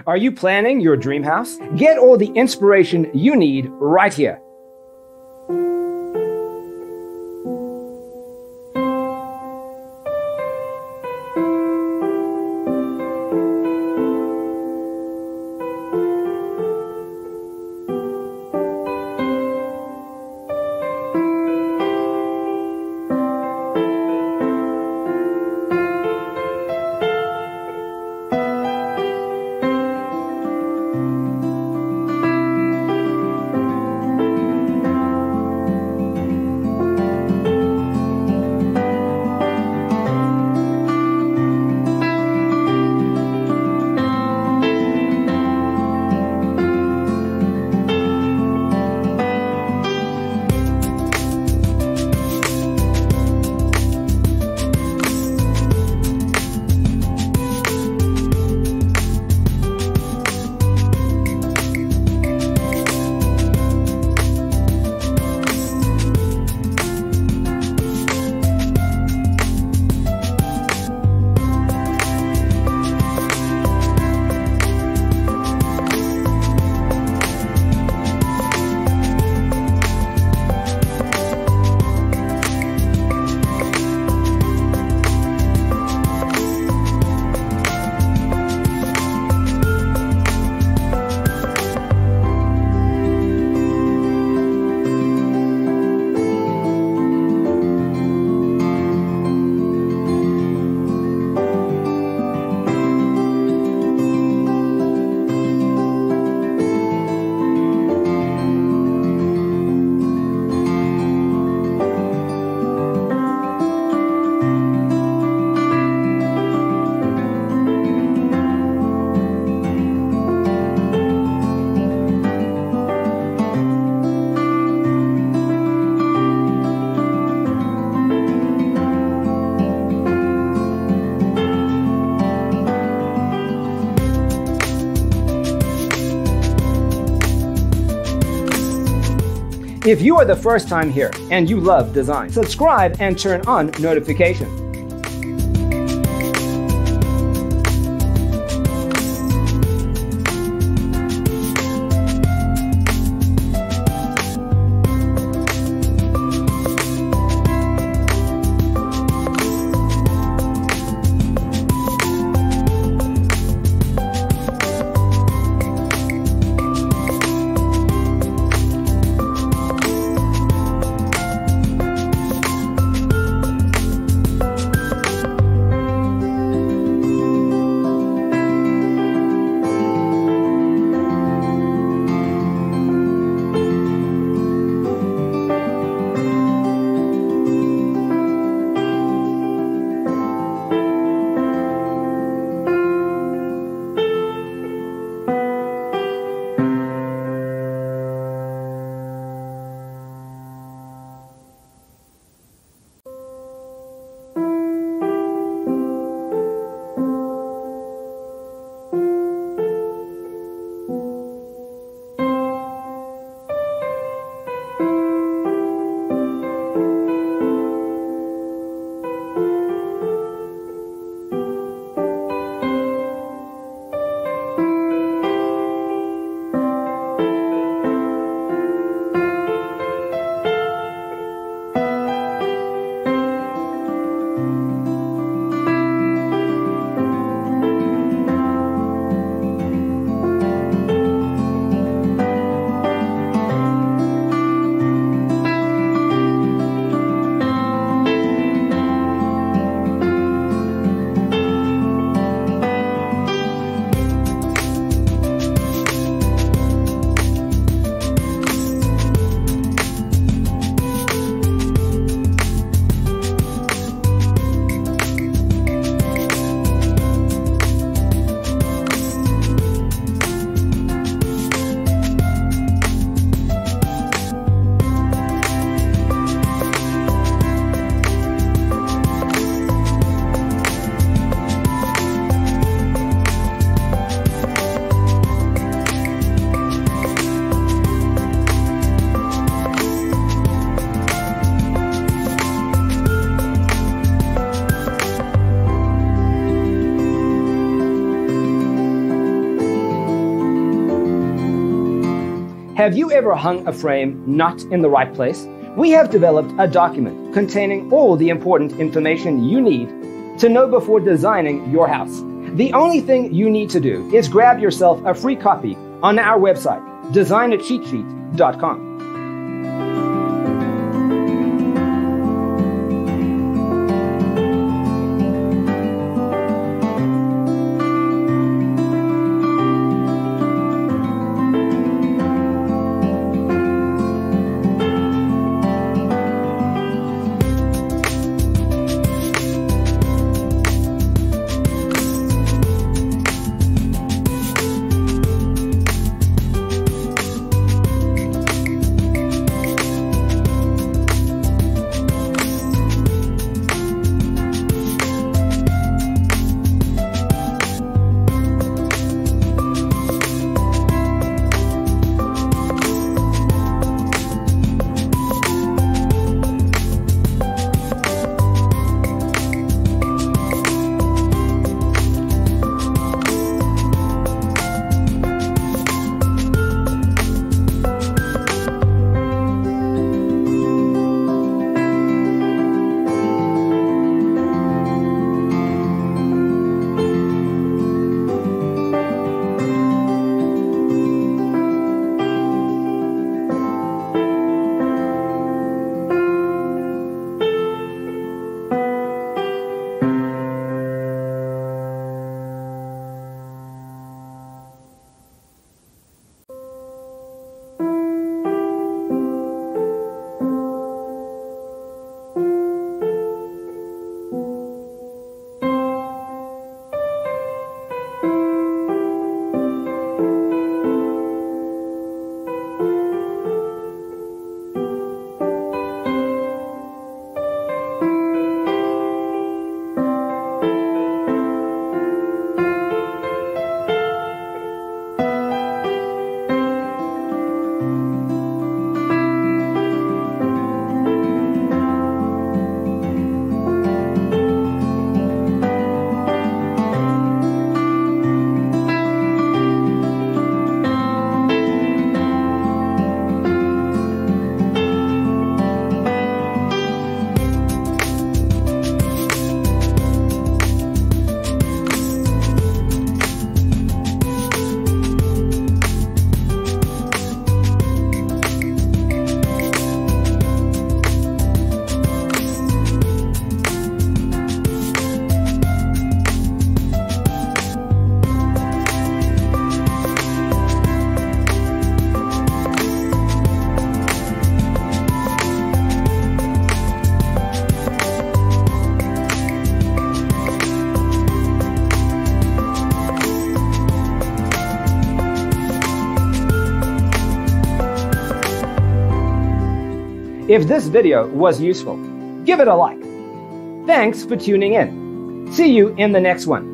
Are you planning your dream house? Get all the inspiration you need right here. If you are the first time here and you love design, subscribe and turn on notifications. Have you ever hung a frame not in the right place? We have developed a document containing all the important information you need to know before designing your house. The only thing you need to do is grab yourself a free copy on our website, designacheatsheet.com. If this video was useful, give it a like. Thanks for tuning in. See you in the next one.